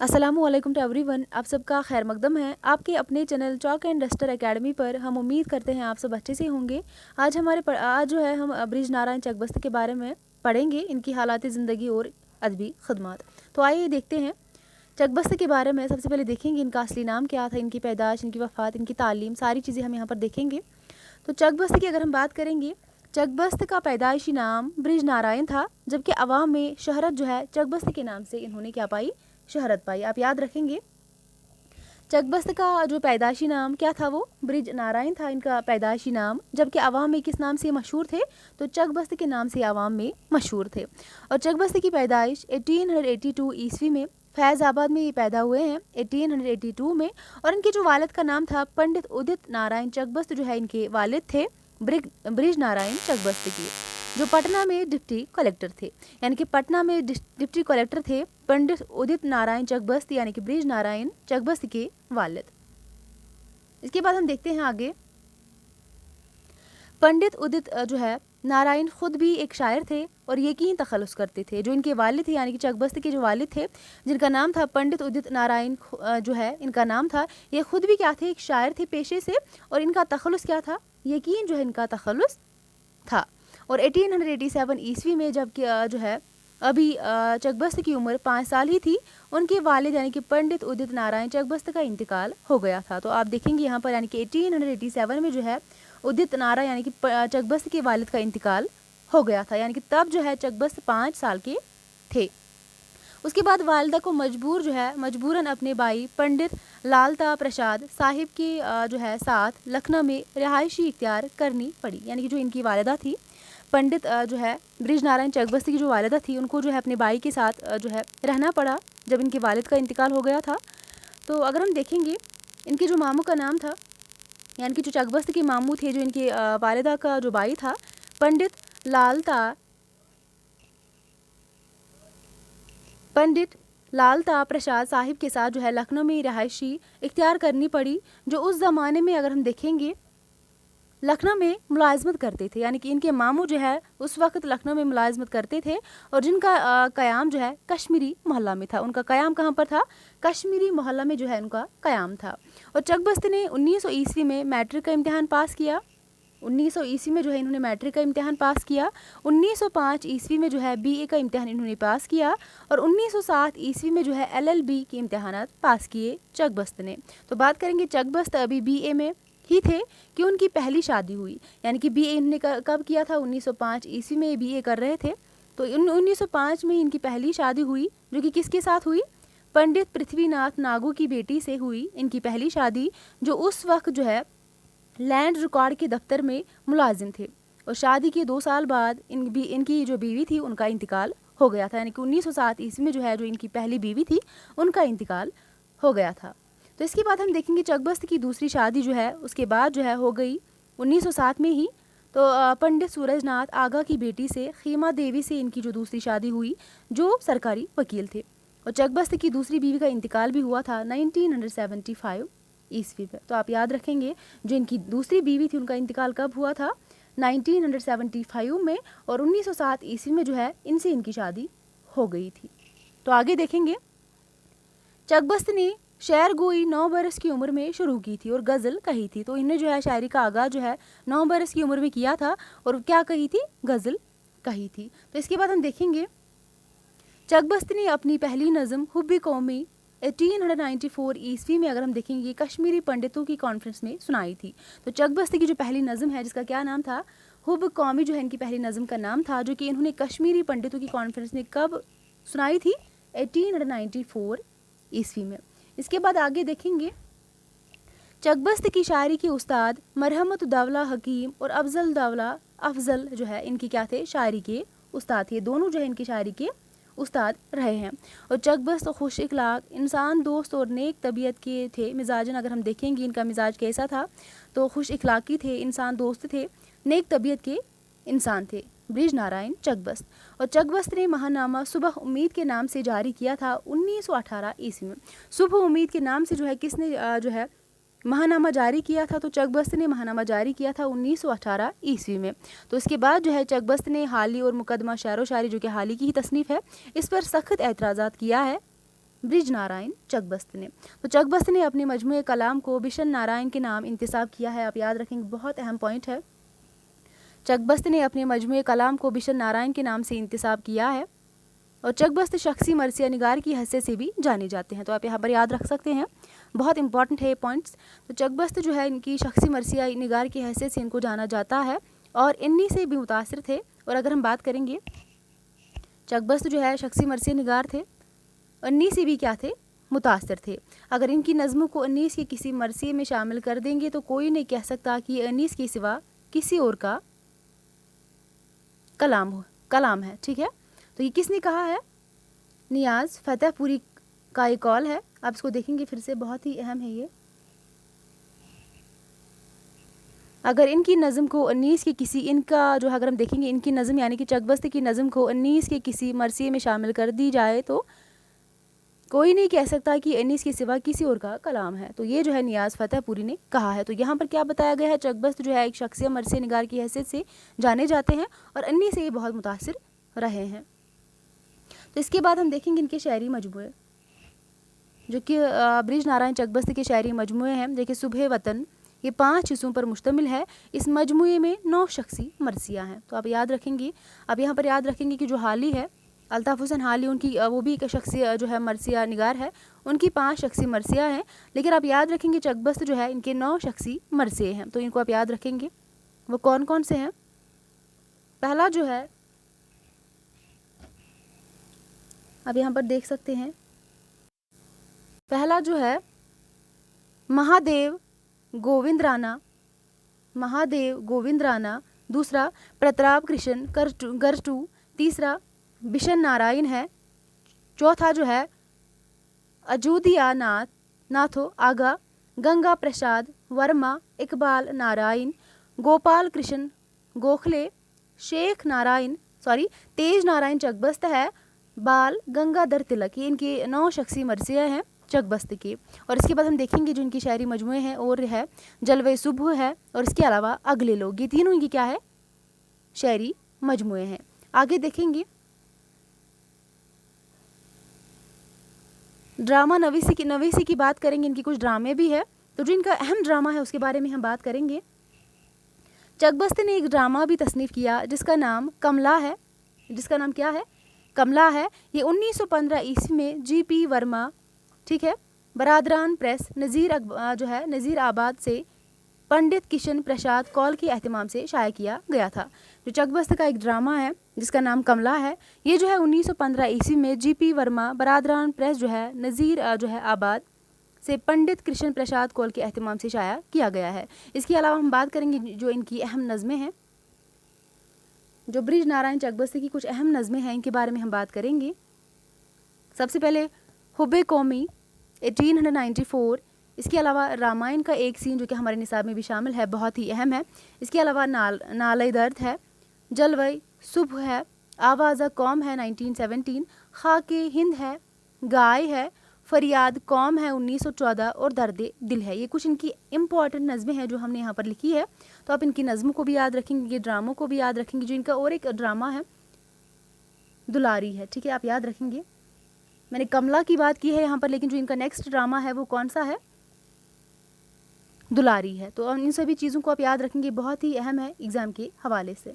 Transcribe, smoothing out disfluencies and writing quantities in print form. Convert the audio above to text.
अस्सलामुअलैकुम to everyone. आप सबका खैर मकदम है आपके अपने channel chalk and duster academy पर। हम उम्मीद करते हैं आप सब अच्छे से होंगे। आज जो है हम ब्रिज नारायण चकबस्त के बारे में पढ़ेंगे, इनकी हालात ज़िंदगी और अदबी खदमात। तो आइए देखते हैं चकबस्त के बारे में। सबसे पहले देखेंगे इनका असली नाम क्या था, इनकी पैदाश, इनकी वफ़ात, इनकी तालीम, सारी चीज़ें हम यहाँ पर देखेंगे। तो चकबस्त की अगर हम बात करेंगे, चकबस्त का पैदाइशी नाम ब्रिज नारायण था, जबकि अवाम में शहरत जो है चकबस्त के नाम से इन्होंने क्या पाई, शहरत पाई। आप याद रखेंगे चकबस्त का जो पैदाइशी नाम क्या था, वो ब्रिज नारायण था इनका पैदाइशी नाम, जबकि अवाम में किस नाम से मशहूर थे, तो चकबस्त के नाम से अवाम में मशहूर थे। और चकबस्त की पैदाइश 1882 ईस्वी में फैज़ाबाद में ये पैदा हुए हैं 1882 में। और इनके जो वालिद का नाम था पंडित उदित नारायण चकबस्त, जो है इनके वालिद थे ब्रिज नारायण चकबस्त की, जो पटना में डिप्टी कलेक्टर थे। यानी कि पटना में डिप्टी कलेक्टर थे पंडित उदित नारायण चकबस्त, यानी कि ब्रिज नारायण चकबस्त के वालिद। इसके बाद हम देखते हैं आगे, पंडित उदित जो है नारायण खुद भी एक शायर थे और यकीन तखल्लुस करते थे। जो इनके वालिद थे, यानी कि चकबस्त के जो वालिद थे, जिनका नाम था पंडित उदित नारायण जो है इनका नाम था, ये खुद भी क्या थे, एक शायर थे पेशे से। और इनका तखल्लुस क्या था, यकीन जो है इनका तखल्लुस था। और 1887 ईस्वी में जब जो है अभी चकबस्त की उम्र 5 साल ही थी, उनके वालिद यानी कि पंडित उदित नारायण चकबस्त का इंतकाल हो गया था। तो आप देखेंगे यहाँ पर, यानी कि 1887 में जो है उदित नारायण यानी कि चकबस्त के वालिद का इंतकाल हो गया था, यानी कि तब जो है चकबस्त 5 साल के थे। उसके बाद वालिदा को मजबूरन अपने भाई पंडित लालता प्रसाद साहिब के जो है साथ लखनऊ में रिहायशी इख्तियार करनी पड़ी। यानी कि जो इनकी वालिदा थी पंडित जो है ब्रिज नारायण चकबस्त की जो वालिदा थी, उनको जो है अपने भाई के साथ जो है रहना पड़ा जब इनके वालिद का इंतकाल हो गया था। तो अगर हम देखेंगे इनके जो मामू का नाम था, यानी कि जो चकबस्त के मामू थे, जो इनके वालिदा का जो भाई था पंडित लालता प्रसाद साहिब के साथ जो है लखनऊ में रिहायशी इख्तियार करनी पड़ी, जो उस ज़माने में अगर हम देखेंगे लखनऊ में मुलाजमत करते थे। यानी कि इनके मामू जो है उस वक्त लखनऊ में मुलाजमत करते थे और जिनका क़याम जो है कश्मीरी मोहल्ला में था। उनका क़याम कहाँ पर था, कश्मीरी मोहल्ला में जो है उनका क़याम था। और चकबस्त ने 1900 ईस्वी में मैट्रिक का इम्तिहान पास किया। 1900 ईस्वी में जो है इन्होंने मैट्रिक का इम्तिहान पास किया। 1905 ईस्वी में जो है बीए का इम्तिहान इन्होंने पास किया। और 1907 ईस्वी में जो है LLB के इम्तिहानात पास किए चकबस्त ने। तो बात करेंगे चकबस्त अभी BA में ही थे कि उनकी पहली शादी हुई। यानी कि BA इन्होंने कब किया था, 1905 ईस्वी में BA कर रहे थे। तो 1905 में इनकी पहली शादी हुई, जो कि किसके साथ हुई, पंडित पृथ्वीनाथ नागू की बेटी से हुई इनकी पहली शादी, जो उस वक्त जो है लैंड रिकॉर्ड के दफ्तर में मुलाजिम थे। और शादी के 2 साल बाद इनकी जो बीवी थी उनका इंतकाल हो गया था। यानी कि 1907 ईस्वी में जो है जो इनकी पहली बीवी थी उनका इंतकाल हो गया था। तो इसके बाद हम देखेंगे चकबस्त की दूसरी शादी जो है उसके बाद जो है हो गई 1907 में ही। तो पंडित सूरजनाथ आगा की बेटी से खीमा देवी से इनकी जो दूसरी शादी हुई, जो सरकारी वकील थे। और चकबस्त की दूसरी बीवी का इंतकाल भी हुआ था 1975 ईस्वी में। तो आप याद रखेंगे जो इनकी दूसरी बीवी थी उनका इंतकाल कब हुआ था, 1975 में। और 1907 ईस्वी में जो है इनसे इनकी शादी हो गई थी। तो आगे देखेंगे चकबस्त ने शेर गोई 9 बरस की उम्र में शुरू की थी और गज़ल कही थी। तो इन्हें जो है शायरी का आगाज़ जो है 9 बरस की उम्र में किया था और क्या कही थी, गज़ल कही थी। तो इसके बाद हम देखेंगे चकबस्त ने अपनी पहली नज़म हुब्बे कौमी 1894 ईस्वी में अगर हम देखेंगे कश्मीरी पंडितों की कॉन्फ्रेंस में सुनाई थी। तो चकबस्त की जो पहली नज़म है जिसका क्या नाम था, हुब्बे कौमी, जो है इनकी पहली नज़म का नाम था, जो कि इन्होंने कश्मीरी पंडितों की कॉन्फ्रेंस में कब सुनाई थी, 1894 ईस्वी में। इसके बाद आगे देखेंगे चकबस्त की शायरी के उस्ताद मरहमत दौला हकीम और अफजल जो है इनकी क्या थे, शायरी के उस्ताद थे। दोनों जो है इनकी शायरी के उस्ताद रहे हैं। और चकबस्त खुश इखलाक, इंसान दोस्त और नेक तबीयत के थे। मिजाजन अगर हम देखेंगे इनका मिजाज कैसा था, तो खुश इखलाकी थे, इंसान दोस्त थे, नेक तबीयत के इंसान थे ब्रिज नारायण चकबस्त। और चकबस्त ने महानामा सुबह उम्मीद के नाम से जारी किया था 1918 ईस्वी में। सुबह उम्मीद के नाम से जो है किसने जो है महानामा जारी किया था, तो चकबस्त ने महानामा जारी किया था 1918 ईस्वी में। तो इसके बाद जो है चकबस्त ने हाली और मुकदमा शेर व शायरी, जो कि हाली की ही तसनीफ़ है, इस पर सख्त एतराज़ात किया है। ब्रिज नारायण चकबस्त ने। तो चकबस्त ने अपने मजमूए कलाम को बिशन नारायण के नाम इंतसाब किया है। आप याद रखेंगे, बहुत अहम पॉइंट है। चकबस्त ने अपने मजमूए कलाम को बिशन नारायण के नाम से इंतसाब किया है। और चकबस्त शख्सी मरसिया निगार की हैसियत से भी जाने जाते हैं। तो आप यहाँ पर याद रख सकते हैं, बहुत इंपॉर्टेंट है ये पॉइंट्स। तो चकबस्त जो है इनकी शख्सी मरसिया निगार की हैसियत से इनको जाना जाता है और इन्हीं से भी मुतासिर थे। और अगर हम बात करेंगे, चकबस्त जो है शख्सी मरसिया निगार थे, इन्हीं से भी क्या थे, मुतासिर थे। अगर इनकी नज़मों को अनीस के किसी मरसिए में शामिल कर देंगे तो कोई नहीं कह सकता कि ये अनीस के सिवा किसी और का कलाम है। ठीक है, तो ये किसने कहा है? नियाज़ फतेहपुरी का ये कॉल है। आप इसको देखेंगे फिर से, बहुत ही अहम है ये। अगर इनकी नज़म को अनीस के किसी, इनका जो अगर हम देखेंगे इनकी नज़म यानी कि चकबस्त की नज़म को अनीस के किसी मरसिए में शामिल कर दी जाए तो कोई नहीं कह सकता कि अनीस के सिवा किसी और का कलाम है। तो ये जो है नियाज़ फतेहपुरी ने कहा है। तो यहाँ पर क्या बताया गया है? चकबस्त जो है एक शख्सिया मरसिया निगार की हैसियत से जाने जाते हैं और अन्नी से ये बहुत मुतासिर रहे हैं। तो इसके बाद हम देखेंगे इनके शायरी मजमूए, जो कि ब्रिज नारायण चकबस्त के शायरी मजमूए हैं। देखिए, सुबह वतन, ये 5 हिस्सों पर मुश्तमिल है। इस मजमूए में 9 शख्सी मरसिया हैं। तो आप याद रखेंगे, अब यहाँ पर याद रखेंगे कि जो हाली है अल्ताफ़ हुसैन हाली, उनकी वो भी एक शख्सी जो है मरसिया निगार है, उनकी 5 शख्सी मरसिया हैं। लेकिन आप याद रखेंगे चकबस्त जो है इनके 9 शख्सी मरसिए हैं। तो इनको आप याद रखेंगे, वो कौन कौन से हैं? पहला जो है, अब यहाँ पर देख सकते हैं, पहला जो है महादेव गोविंद राणा, दूसरा प्रताप कृष्ण गरटू, तीसरा बिशन नारायण है, चौथा जो है अजूदिया नाथो आगा, गंगा प्रसाद वर्मा, इकबाल नारायण, गोपाल कृष्ण गोखले, तेज नारायण चकबस्त है, बाल गंगाधर तिलक। ये इनके 9 शख्सी मरसिया हैं चकबस्त की। और इसके बाद हम देखेंगे जो इनकी शायरी मजमूए हैं और है जलवे सुबह है, और इसके अलावा अगले लोग। ये तीनों इनकी क्या है? शायरी मजमूए हैं। आगे देखेंगे ड्रामा नवीसी की बात करेंगे। इनकी कुछ ड्रामे भी है, तो जो इनका अहम ड्रामा है उसके बारे में हम बात करेंगे। चकबस्त ने एक ड्रामा भी तसनीफ़ किया जिसका नाम कमला है। जिसका नाम क्या है? कमला है। ये 1915 ईस्वी में G.P. वर्मा, ठीक है, बरादरान प्रेस नज़ीर आबाद से पंडित किशन प्रसाद कौल के एहतमाम से शाया किया गया था। जो चकबस्त का एक ड्रामा है जिसका नाम कमला है, ये जो है 1915 ईस्वी में G.P. वर्मा बरादरान प्रेस जो है नज़ीर आबाद से पंडित कृष्ण प्रसाद कौल के एहतमाम से शाया किया गया है। इसके अलावा हम बात करेंगे जो इनकी अहम नज़में हैं, जो ब्रिज नारायण चकबस्त की कुछ अहम नज़में हैं, इनके बारे में हम बात करेंगे। सबसे पहले हुब्बे कौमी 1894, इसके अलावा रामायण का एक सीन जो कि हमारे निसाब में भी शामिल है, बहुत ही अहम है। इसके अलावा नाले दर्द है, जलवे सुबह है, आवाज़ा कौम है 1917, खाके हिंद है, गाय है, फरियाद कौम है 1914 और दर्द दिल है। ये कुछ इनकी इम्पॉर्टेंट नज़में हैं जो हमने यहाँ पर लिखी है। तो आप इनकी नज़मों को भी याद रखेंगे, ये ड्रामों को भी याद रखेंगे। जो इनका और एक ड्रामा है दुलारी है, ठीक है, आप याद रखेंगे। मैंने कमला की बात की है यहाँ पर, लेकिन जो इनका नेक्स्ट ड्रामा है वो कौन सा है? दुलारी है। तो इन सभी चीज़ों को आप याद रखेंगे, बहुत ही अहम है एग्ज़ाम के हवाले से।